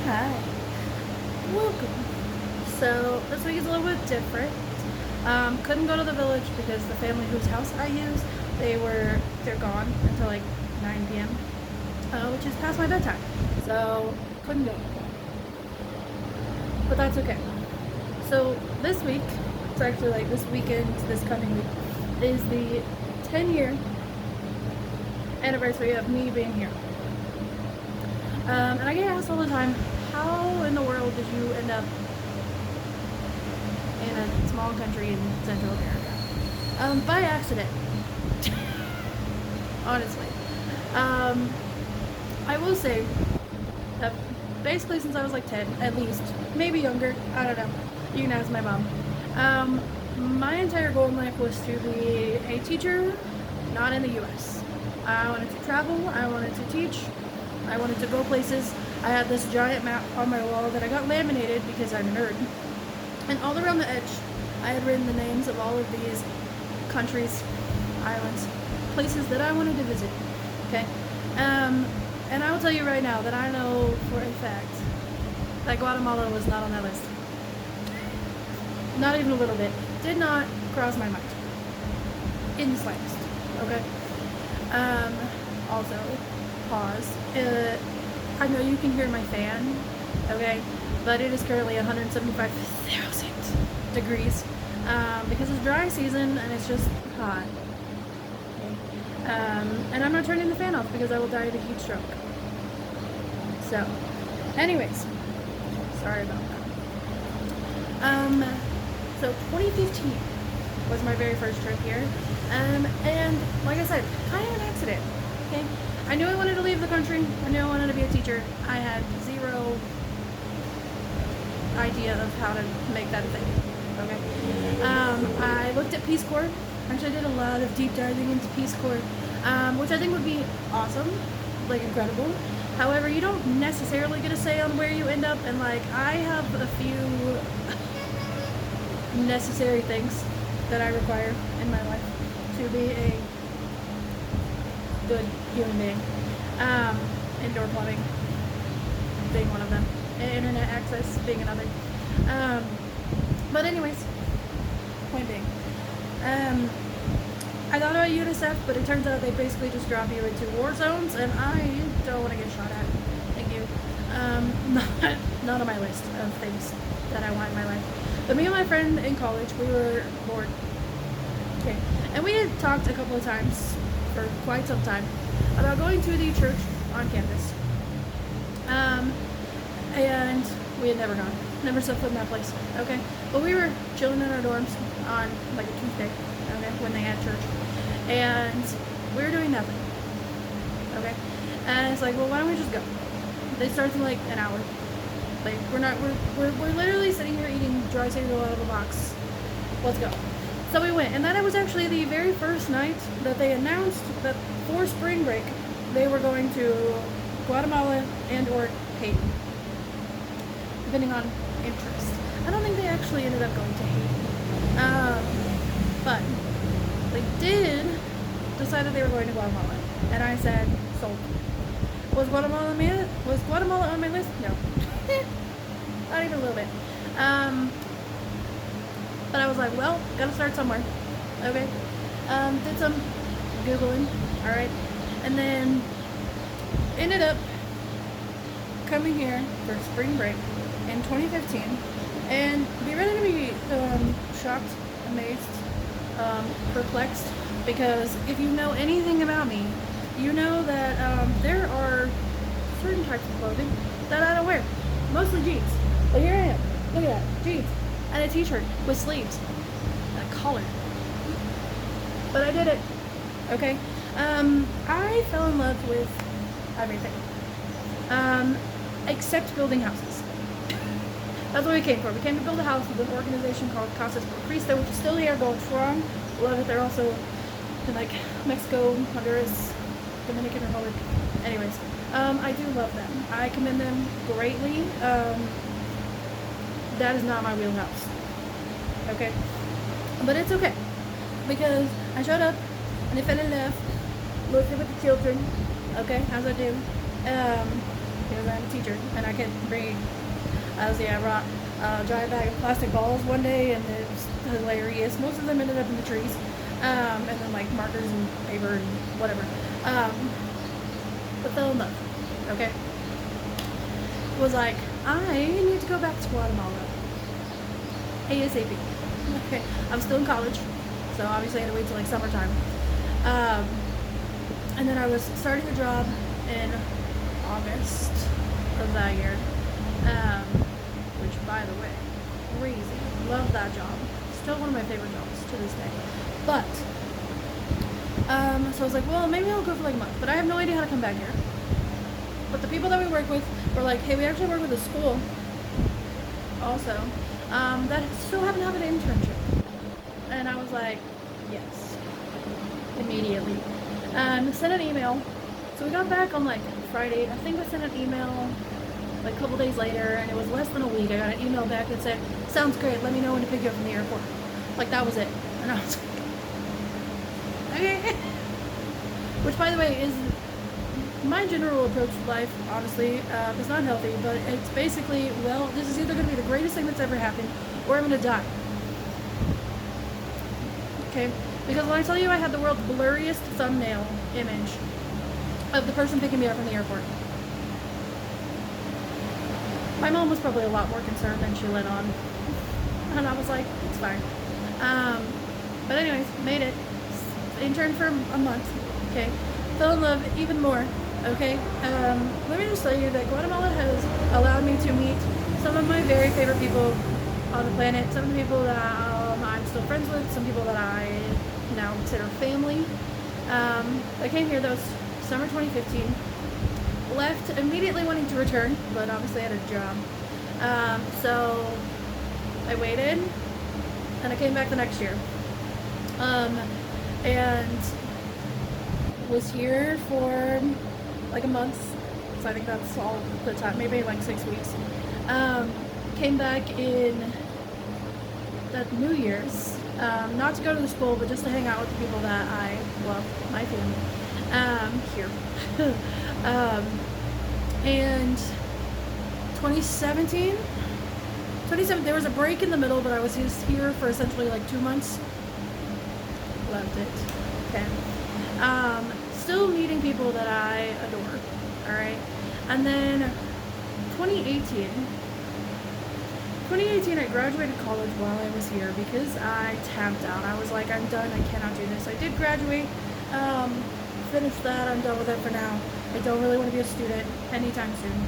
Hi. Welcome. So this week is a little bit different. Couldn't go to the village because the family whose house I use, they're gone until like 9 p.m. Which is past my bedtime. So couldn't go. But that's okay. So this week, it's actually like this weekend, this coming week, is the 10-year anniversary of me being here. And I get asked all the time, how in the world did you end up in a small country in Central America? By accident. Honestly. I will say that basically since I was like 10, at least, maybe younger, I don't know. You can ask my mom. My entire goal in life was to be a teacher, not in the US. I wanted to travel, I wanted to teach, I wanted to go places. I had this giant map on my wall that I got laminated because I'm a nerd. And all around the edge, I had written the names of all of these countries, islands, places that I wanted to visit. Okay? And I will tell you right now that I know for a fact that Guatemala was not on that list. Not even a little bit. Did not cross my mind. In the slightest. Okay? Also, pause. I know you can hear my fan, okay? But it is currently 175,000 degrees because it's dry season and it's just hot. Okay? And I'm not turning the fan off because I will die of a heat stroke. So, anyways, sorry about that. So 2015 was my very first trip here, and like I said, kind of an accident. Okay, I knew I wanted to leave the country. I knew I wanted to be a teacher. I had zero idea of how to make that a thing. Okay, I looked at Peace Corps. Actually, I did a lot of deep diving into Peace Corps, which I think would be awesome, like incredible. However, you don't necessarily get a say on where you end up, and like I have a few necessary things that I require in my life to be a good human being. Indoor plumbing being one of them, internet access being another. But anyways, point being, I thought about UNICEF, but it turns out they basically just drop you into war zones, and I don't want to get shot at. Thank you. Not on my list of things that I want in my life. But me and my friend in college, we were bored. Okay. And we had talked a couple of times, for quite some time, about going to the church on campus. And we had never gone. Never set foot in that place. Okay. But we were chilling in our dorms on like a Tuesday, okay, when they had church. And we were doing nothing. Okay. And it's like, well, why don't we just go? They start in like an hour. Like we're literally sitting here eating dry cereal out of a box. Let's go. So we went, and that was actually the very first night that they announced that for spring break they were going to Guatemala and or Haiti, depending on interest. I don't think they actually ended up going to Haiti, but they did decide that they were going to Guatemala, and I said sold. Was Guatemala on my list? No. Not even a little bit. But I was like, well, gotta start somewhere. Okay. Did some Googling, alright. And then ended up coming here for spring break in 2015. And be ready to be shocked, amazed, perplexed. Because if you know anything about me, you know that there are certain types of clothing that I don't wear. Mostly jeans. But here I am. Look at that. Jeans. And a t-shirt with sleeves. And a collar. But I did it. Okay? I fell in love with everything. Except building houses. That's what we came for. We came to build a house with an organization called Casas por Cristo, which is still here, going strong. Love it. They're also in like Mexico, Honduras, Dominican Republic. Anyways, I do love them. I commend them greatly. That is not my wheelhouse. Okay? But it's okay. Because I showed up and I fell in love, mostly with the children. Okay? As I do. because I'm a teacher and I couldn't bring. I brought a giant bag of plastic balls one day, and it was hilarious. Most of them ended up in the trees, and then like markers and paper and whatever. But fell in love. Okay, was like, I need to go back to Guatemala ASAP. Okay, I'm still in college, so obviously I had to wait till like summertime. And then I was starting a job in August of that year, which, by the way, crazy. Love that job. Still one of my favorite jobs to this day. But so I was like, well, maybe I'll go for like a month, but I have no idea how to come back here. But the people that we work with were like, hey, we actually work with a school also that still haven't had an internship. And I was like, yes, immediately. Sent an email. So we got back on like Friday. I think I sent an email like a couple days later, and it was less than a week. I got an email back that said, sounds great, let me know when to pick you up from the airport. Like, that was it. And I was like, okay. Which, by the way, is my general approach to life, honestly. It's not healthy, but it's basically, well, this is either going to be the greatest thing that's ever happened, or I'm going to die. Okay? Because when I tell you I had the world's blurriest thumbnail image of the person picking me up from the airport, my mom was probably a lot more concerned than she let on. And I was like, it's fine. But anyways, made it. Interned for a month. Okay. Fell in love even more. Okay. Let me just tell you that Guatemala has allowed me to meet some of my very favorite people on the planet. Some of the people that I'm still friends with. Some people that I now consider family. I came here, that was summer 2015. Left immediately wanting to return, but obviously I had a job. So I waited, and I came back the next year. And was here for like a month, so I think that's all the time, maybe like 6 weeks. Came back in that New Year's, not to go to the school, but just to hang out with the people that I love, my family, here. And 2017, there was a break in the middle, but I was just here for essentially like 2 months. Loved it. Okay. Still meeting people that I adore. Alright. And then 2018, I graduated college while I was here because I tapped out. I was like, I'm done. I cannot do this. I did graduate. Finished that. I'm done with it for now. I don't really want to be a student anytime soon.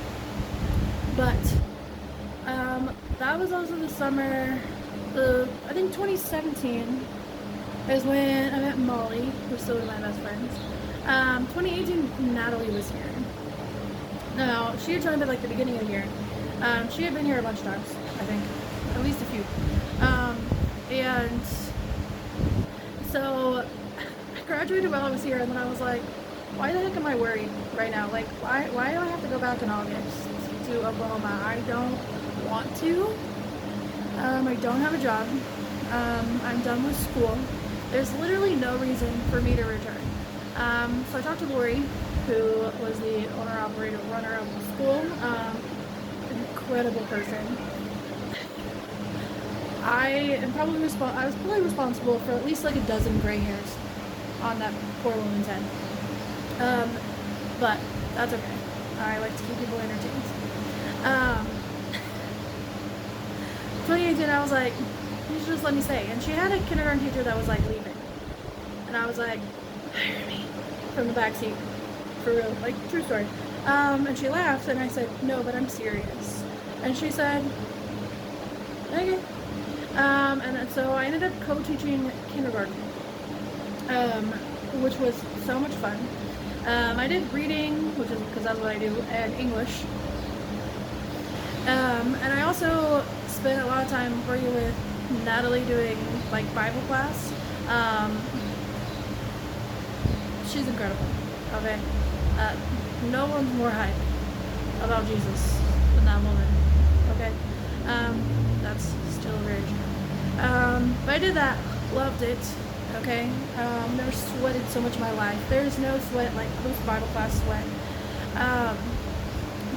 But that was also the summer, I think 2017 is when I met Molly, who's still one of my best friends. 2018, Natalie was here. Now, she had joined at like the beginning of the year. She had been here a bunch of times, I think, at least a few. And so I graduated while I was here, and then I was like, why the heck am I worried right now? Like, why do I have to go back in August to Oklahoma? I don't want to. I don't have a job. I'm done with school. There's literally no reason for me to return. So I talked to Lori, who was the owner-operator, runner of the school. Incredible person. I was probably responsible for at least like a dozen gray hairs on that poor woman's head. But that's okay. I like to keep people entertained. 2018, I was like, you should just let me stay. And she had a kindergarten teacher that was like leaving. And I was like, hire me from the back seat. For real, like, true story. And she laughed, and I said, no, but I'm serious. And she said, okay. And so I ended up co-teaching kindergarten, which was so much fun. I did reading, which is because that's what I do, and English. And I also spent a lot of time working with Natalie doing like Bible class. She's incredible. Okay. No one's more hype about Jesus than that woman. Okay. That's still very true. But I did that. Loved it. Okay. Never sweated so much in my life. There's no sweat like post Bible class sweat.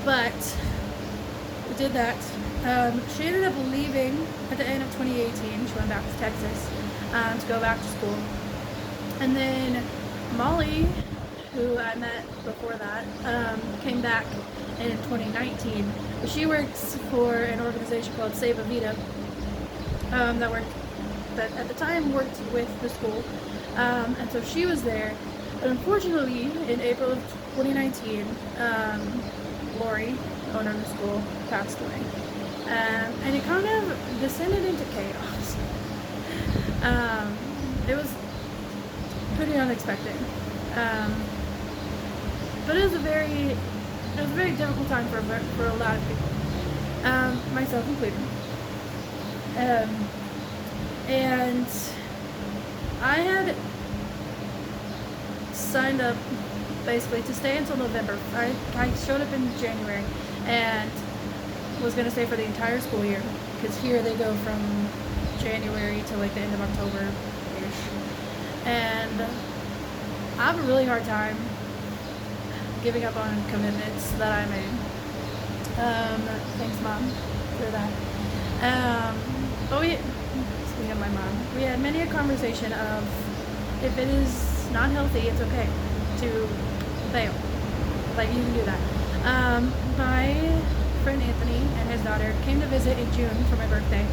But we did that. She ended up leaving at the end of 2018. She went back to Texas to go back to school. And then Molly, who I met before that, came back in 2019. She works for an organization called Save a Vida that at the time worked with the school. And so she was there. But unfortunately, in April of 2019, Lori, owner of the school, passed away. And it kind of descended into chaos. It was pretty unexpected. But it was a very difficult time for a lot of people, myself included. And I had signed up basically to stay until November. I showed up in January and was going to stay for the entire school year, because here they go from January to like the end of October-ish. And I have a really hard time giving up on commitments that I made. Thanks, Mom, for that. But speaking of my mom, we had many a conversation of, if it is not healthy, it's okay to bail. Like, you can do that. My friend Anthony and his daughter came to visit in June for my birthday.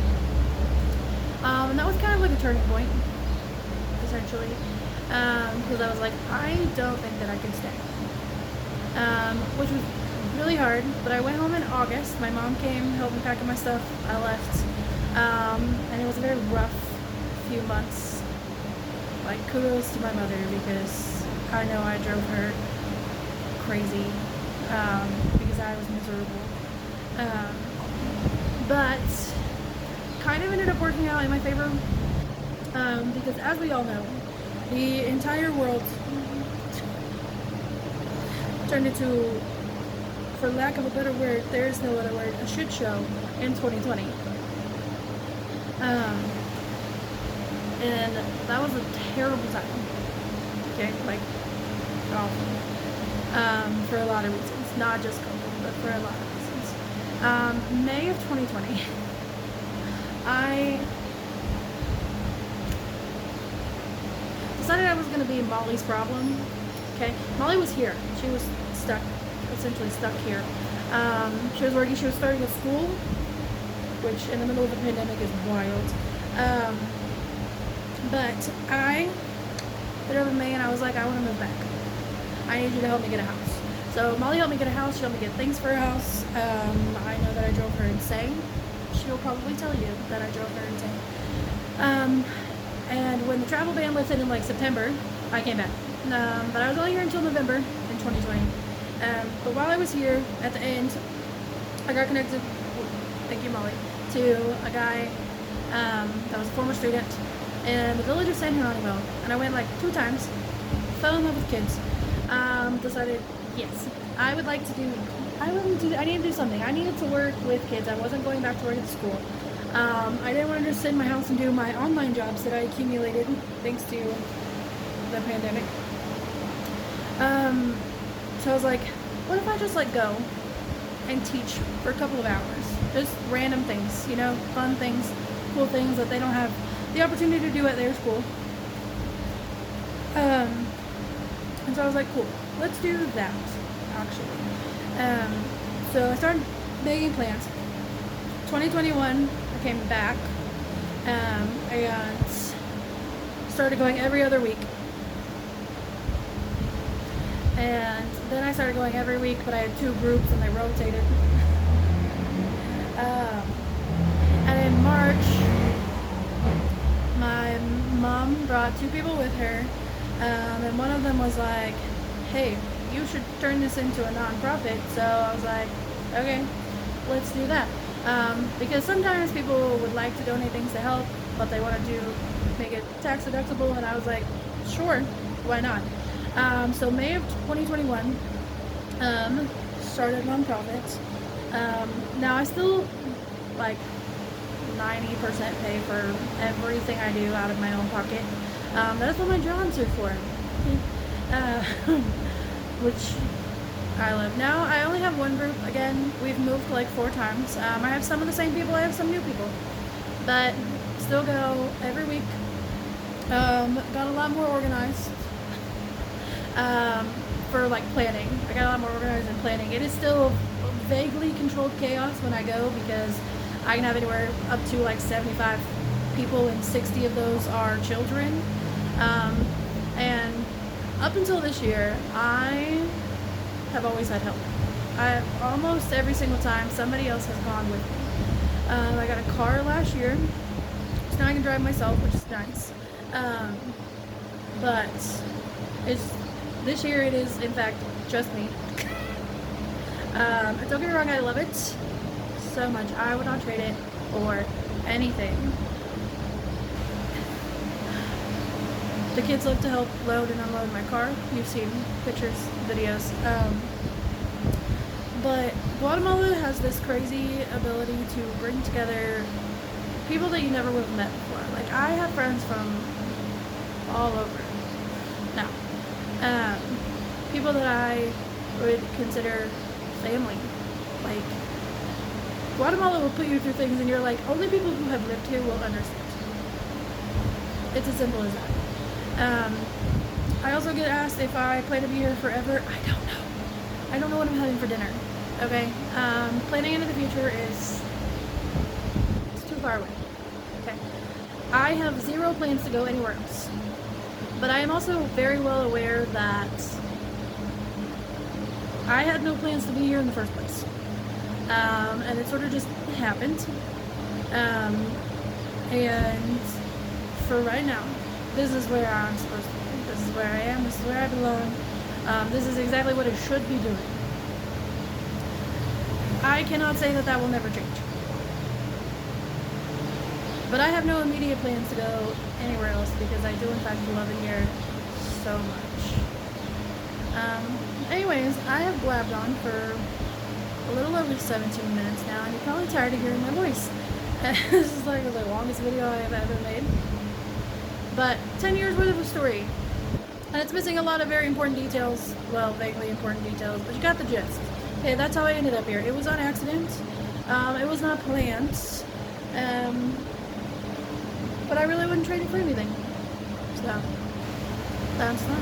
And that was kind of like a turning point, essentially. Because I was like, I don't think that I can stay. Which was really hard, but I went home in August. My mom came, helped me pack up my stuff. I left. And it was a very rough few months. Like, kudos to my mother, because I know I drove her crazy, because I was miserable. But kind of ended up working out in my favor, because as we all know, the entire world turned into, for lack of a better word, there's no other word, a shit show in 2020. And that was a terrible time. Okay, like, awful. For a lot of reasons, not just COVID, but for a lot of reasons. May of 2020, I decided I was going to be Molly's problem. Okay, Molly was here. She was essentially stuck here. She was working. She was starting a school, which in the middle of the pandemic is wild. But I hit over May and I was like, I want to move back. I need you to help me get a house. So Molly helped me get a house. She helped me get things for a house. I know that I drove her insane. She'll probably tell you that I drove her insane. And when the travel ban lifted in like September, I came back. But I was only here until November in 2020. But while I was here, at the end, I got connected, thank you Molly, to a guy that was a former student in the village of San Jeronimo. And I went like 2 times, fell in love with kids, decided, yes, I would like to do, I needed to do something. I needed to work with kids. I wasn't going back to work at school. I didn't want to just sit in my house and do my online jobs that I accumulated thanks to the pandemic. So I was like, what if I just like go and teach for a couple of hours? Just random things, you know, fun things, cool things that they don't have the opportunity to do at their school. And so I was like, cool, let's do that, actually. So I started making plans. 2021, I came back, and started going every other week. And then I started going every week, but I had 2 groups and they rotated. And in March, my mom brought 2 people with her, and one of them was like, hey, you should turn this into a nonprofit. So I was like, okay, let's do that. Because sometimes people would like to donate things to help, but they want to make it tax deductible, and I was like, sure, why not? So May of 2021, started nonprofit. Now I still like 90% pay for everything I do out of my own pocket. That's what my jobs are for. Which I live. Now I only have one group. Again, we've moved like 4 times. I have some of the same people, I have some new people. But still go every week. Got a lot more organized. For like planning. I got a lot more organized in planning. It is still vaguely controlled chaos when I go because I can have anywhere up to like 75 people and 60 of those are children. And up until this year, I have always had help. Almost every single time somebody else has gone with me. I got a car last year, so now I can drive myself, which is nice. But this year it is in fact just me. Don't get me wrong, I love it so much. I would not trade it for anything. The kids love to help load and unload my car. You've seen pictures, videos. But Guatemala has this crazy ability to bring together people that you never would have met before. Like, I have friends from all over now. People that I would consider family. Like, Guatemala will put you through things and you're like, only people who have lived here will understand. It's as simple as that. I also get asked if I plan to be here forever. I don't know. I don't know what I'm having for dinner. Okay? Planning into the future it's too far away. Okay? I have zero plans to go anywhere else. But I am also very well aware that I had no plans to be here in the first place. And it sort of just happened. And for right now, this is where I'm supposed to be. This is where I am. This is where I belong. This is exactly what it should be doing. I cannot say that that will never change. But I have no immediate plans to go anywhere else because I do in fact love it here so much. Anyways, I have blabbed on for a little over 17 minutes now, and you're probably tired of hearing my voice. This is like the longest video I have ever made. But 10 years worth of a story. And it's missing a lot of very important details. Well, vaguely important details, but you got the gist. Okay, that's how I ended up here. It was on accident. It was not planned. But I really wouldn't trade it for anything. So, that's fun.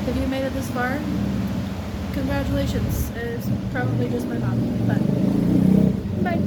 If you made it this far, congratulations. It's probably just my mom. But, bye.